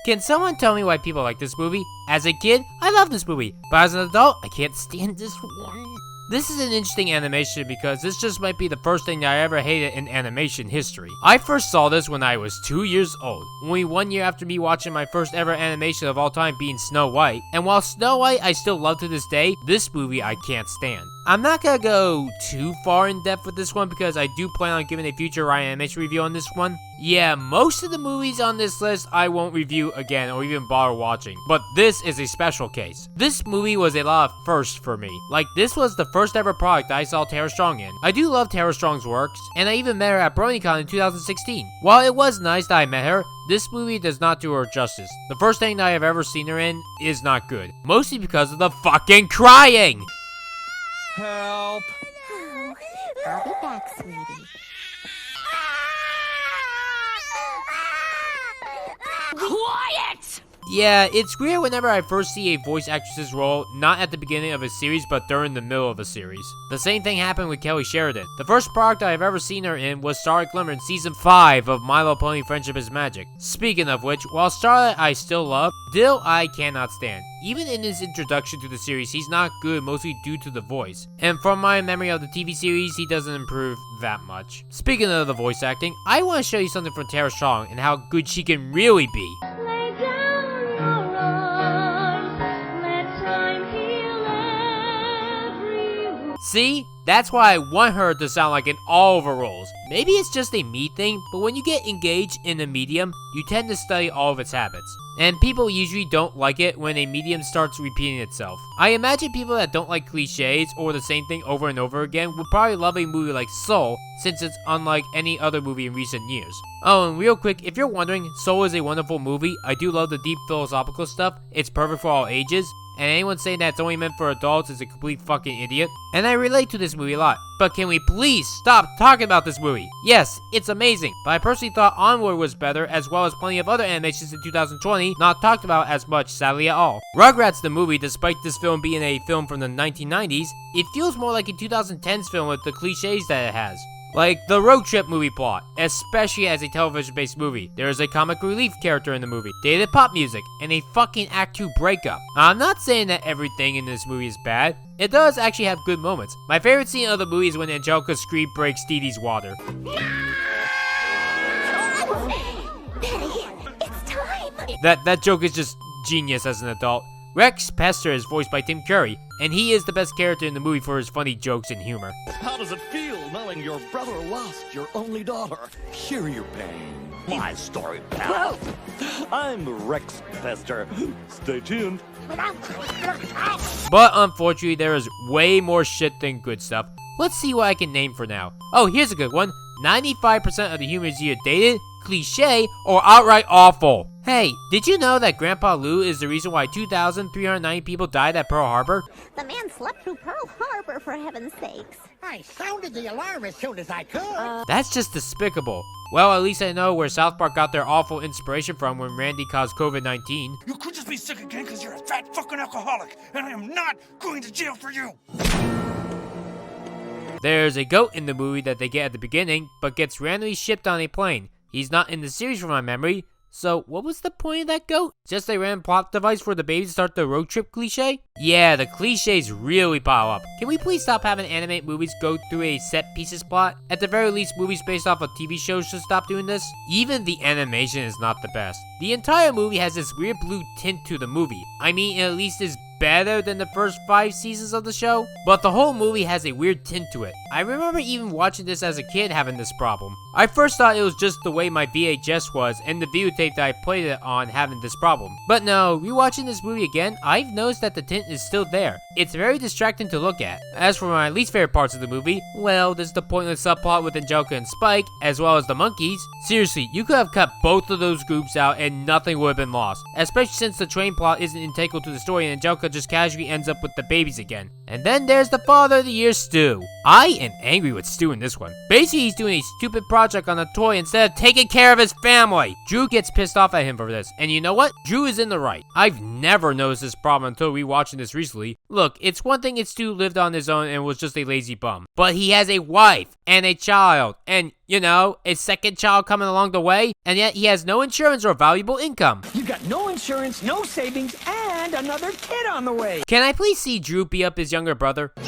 Can someone tell me why people like this movie? As a kid, I love this movie, but as an adult, I can't stand this one. This is an interesting animation because this just might be the first thing that I ever hated in animation history. I first saw this when I was 2 years old, only 1 year after me watching my first ever animation of all time being Snow White. And while Snow White I still love to this day, this movie I can't stand. I'm not gonna go too far in depth with this one because I do plan on giving a future Ryan animation review on this one. Yeah, most of the movies on this list I won't review again or even bother watching, but this is a special case. This movie was a lot of firsts for me. Like, this was the first ever product I saw Tara Strong in. I do love Tara Strong's works, and I even met her at BronyCon in 2016. While it was nice that I met her, this movie does not do her justice. The first thing that I have ever seen her in is not good, mostly because of the fucking crying! Help! Oh, I'll be back, sweetie. Quiet! Yeah, it's weird whenever I first see a voice actress's role, not at the beginning of a series, but during the middle of a series. The same thing happened with Kelly Sheridan. The first product I've ever seen her in was Starlight Glimmer in Season 5 of My Little Pony Friendship is Magic. Speaking of which, while Starlight I still love, Dill I cannot stand. Even in his introduction to the series, he's not good, mostly due to the voice. And from my memory of the TV series, he doesn't improve that much. Speaking of the voice acting, I want to show you something from Tara Strong and how good she can really be. See? That's why I want her to sound like in all of her roles. Maybe it's just a me thing, but when you get engaged in a medium, you tend to study all of its habits. And people usually don't like it when a medium starts repeating itself. I imagine people that don't like cliches or the same thing over and over again would probably love a movie like Soul, since it's unlike any other movie in recent years. Oh, and real quick, if you're wondering, Soul is a wonderful movie. I do love the deep philosophical stuff. It's perfect for all ages. And anyone saying that it's only meant for adults is a complete fucking idiot. And I relate to this movie a lot. But can we please stop talking about this movie? Yes, it's amazing, but I personally thought Onward was better, as well as plenty of other animations in 2020 not talked about as much, sadly at all. Rugrats the movie, despite this film being a film from the 1990s, it feels more like a 2010s film with the cliches that it has. Like the road trip movie plot, especially as a television-based movie. There is a comic relief character in the movie, dated pop music, and a fucking Act 2 breakup. I'm not saying that everything in this movie is bad. It does actually have good moments. My favorite scene of the movie is when Angelica's scream breaks Dee Dee's water. It's time! That joke is just genius as an adult. Rex Pester is voiced by Tim Curry, and he is the best character in the movie for his funny jokes and humor. How does it feel knowing your brother lost your only daughter? Share your pain. My story, pal. I'm Rex Pester. Stay tuned. But unfortunately, there is way more shit than good stuff. Let's see what I can name for now. Oh, here's a good one. 95% of the humans either dated, cliche, or outright awful. Hey, did you know that Grandpa Lou is the reason why 2,390 people died at Pearl Harbor? The man slept through Pearl Harbor, for heaven's sakes. I sounded the alarm as soon as I could. That's just despicable. Well, at least I know where South Park got their awful inspiration from when Randy caused COVID-19. You could just be sick again because you're a fat fucking alcoholic, and I am not going to jail for you. There's a goat in the movie that they get at the beginning, but gets randomly shipped on a plane. He's not in the series from my memory, so what was the point of that goat? Just a random plot device for the baby to start the road trip cliche? Yeah, the cliches really pile up. Can we please stop having animated movies go through a set pieces plot? At the very least, movies based off of TV shows should stop doing this. Even the animation is not the best. The entire movie has this weird blue tint to the movie. I mean, it at least is better than the first 5 seasons of the show, but the whole movie has a weird tint to it. I remember even watching this as a kid having this problem. I first thought it was just the way my VHS was and the videotape that I played it on having this problem. But no, rewatching this movie again, I've noticed that the tint is still there. It's very distracting to look at. As for my least favorite parts of the movie, well, there's the pointless subplot with Angelica and Spike, as well as the monkeys. Seriously, you could have cut both of those groups out and nothing would have been lost. Especially since the train plot isn't integral to the story and Angelica just casually ends up with the babies again. And then there's the Father of the Year, Stu. I am angry with Stu in this one. Basically, he's doing a stupid project on a toy instead of taking care of his family. Drew gets pissed off at him for this, and you know what? Drew is in the right. I've never noticed this problem until rewatching this recently. Look, it's one thing if Stu lived on his own and was just a lazy bum, but he has a wife and a child, and, you know, a second child coming along the way, and yet he has no insurance or valuable income. You You've got no insurance, no savings, and another kid on the way. Can I please see Drew beat up his younger brother? You're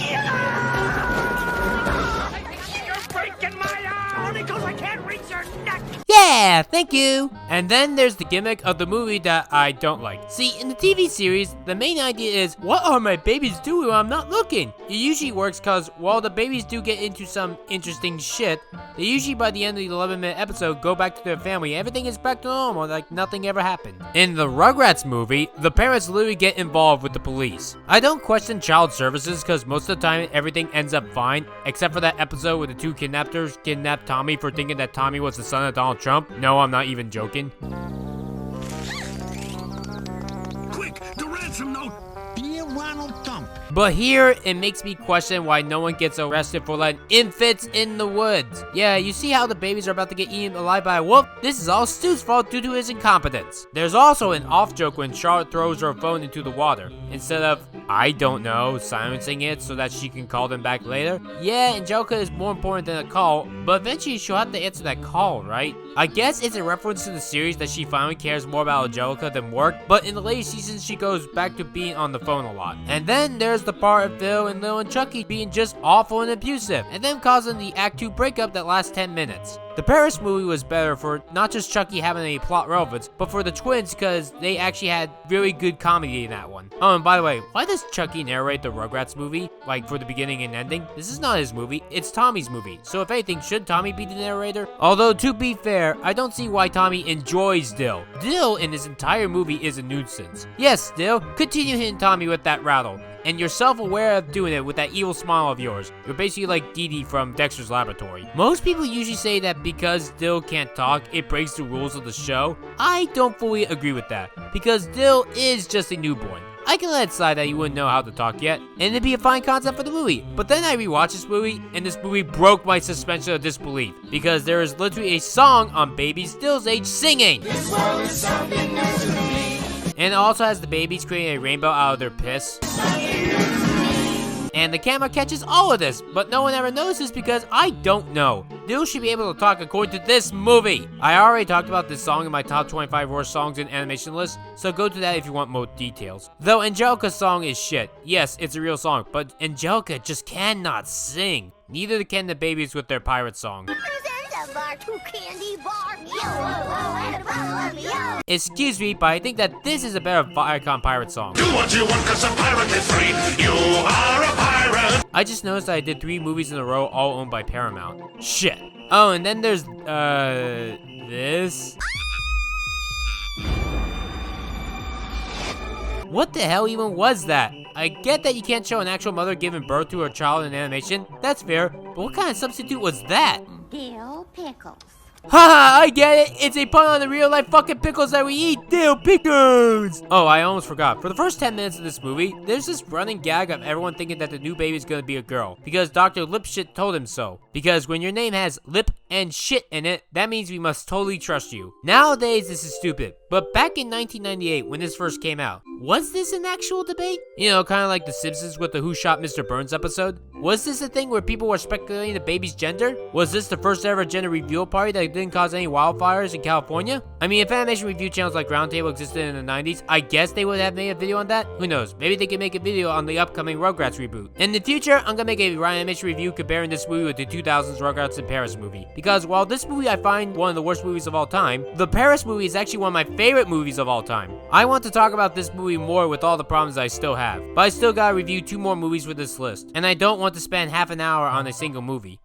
breaking my arm because I can't reach your neck. Yeah, thank you. And then there's the gimmick of the movie that I don't like. See, in the TV series, the main idea is, what are my babies doing when I'm not looking? It usually works because while the babies do get into some interesting shit, they usually by the end of the 11-minute episode go back to their family. Everything is back to normal, like nothing ever happened. In the Rugrats movie, the parents literally get involved with the police. I don't question child services because most of the time everything ends up fine, except for that episode where the two kidnappers kidnapped Tommy for thinking that Tommy was the son of Donald Trump. No, I'm not even joking. Quick, the ransom note. Dear Ronald Gump. But here, it makes me question why no one gets arrested for letting infants in the woods. Yeah, you see how the babies are about to get eaten alive by a wolf? This is all Stu's fault due to his incompetence. There's also an off joke when Charlotte throws her phone into the water. Instead of, I don't know, silencing it so that she can call them back later. Yeah, Angelica is more important than a call, but eventually she'll have to answer that call, right? I guess it's a reference to the series that she finally cares more about Angelica than work, but in the later seasons she goes back to being on the phone a lot. And then there's the part of Phil and Lil and Chucky being just awful and abusive, and then causing the Act 2 breakup that lasts 10 minutes. The Paris movie was better for not just Chucky having any plot relevance, but for the twins because they actually had really good comedy in that one. Oh, and by the way, why does Chucky narrate the Rugrats movie, like for the beginning and ending? This is not his movie, it's Tommy's movie. So if anything, should Tommy be the narrator? Although to be fair, I don't see why Tommy enjoys Dill. Dill in his entire movie is a nuisance. Yes, Dill, continue hitting Tommy with that rattle. And you're self-aware of doing it with that evil smile of yours. You're basically like Dee Dee from Dexter's Laboratory. Most people usually say that because Dill can't talk, it breaks the rules of the show. I don't fully agree with that, because Dill is just a newborn. I can let it slide that you wouldn't know how to talk yet, and it'd be a fine concept for the movie. But then I rewatched this movie, and this movie broke my suspension of disbelief, because there is literally a song on Baby Dill's age singing. This world is something new to me. And it also has the babies creating a rainbow out of their piss. And the camera catches all of this, but no one ever notices because I don't know. Dill should be able to talk according to this movie. I already talked about this song in my top 25 worst songs in animation list, so go to that if you want more details. Though Angelica's song is shit. Yes, it's a real song, but Angelica just cannot sing. Neither can the babies with their pirate song. Excuse me, but I think that this is a better Viacom pirate song. Do what you want, 'cause a pirate is free. You are a pirate. I just noticed that I did 3 movies in a row, all owned by Paramount. Shit. Oh, and then there's, this. What the hell even was that? I get that you can't show an actual mother giving birth to her child in animation. That's fair, but what kind of substitute was that? Dill pickles. Haha, I get it! It's a pun on the real life fucking pickles that we eat! Dill pickles! Oh, I almost forgot. For the first 10 minutes of this movie, there's this running gag of everyone thinking that the new baby's gonna be a girl. Because Dr. Lipshit told him so. Because when your name has lip and shit in it, that means we must totally trust you. Nowadays, this is stupid. But back in 1998, when this first came out, was this an actual debate? You know, kind of like The Simpsons with the Who Shot Mr. Burns episode? Was this a thing where people were speculating the baby's gender? Was this the first ever gender reveal party that didn't cause any wildfires in California? I mean, if animation review channels like Roundtable existed in the 90s, I guess they would have made a video on that? Who knows? Maybe they could make a video on the upcoming Rugrats reboot. In the future, I'm gonna make a Ryan animation review comparing this movie with the 2000s Rugrats in Paris movie. Because while this movie I find one of the worst movies of all time, the Paris movie is actually one of my favorite movies of all time. I want to talk about this movie more with all the problems I still have, but I still gotta review 2 more movies with this list, and I don't want to spend half an hour on a single movie.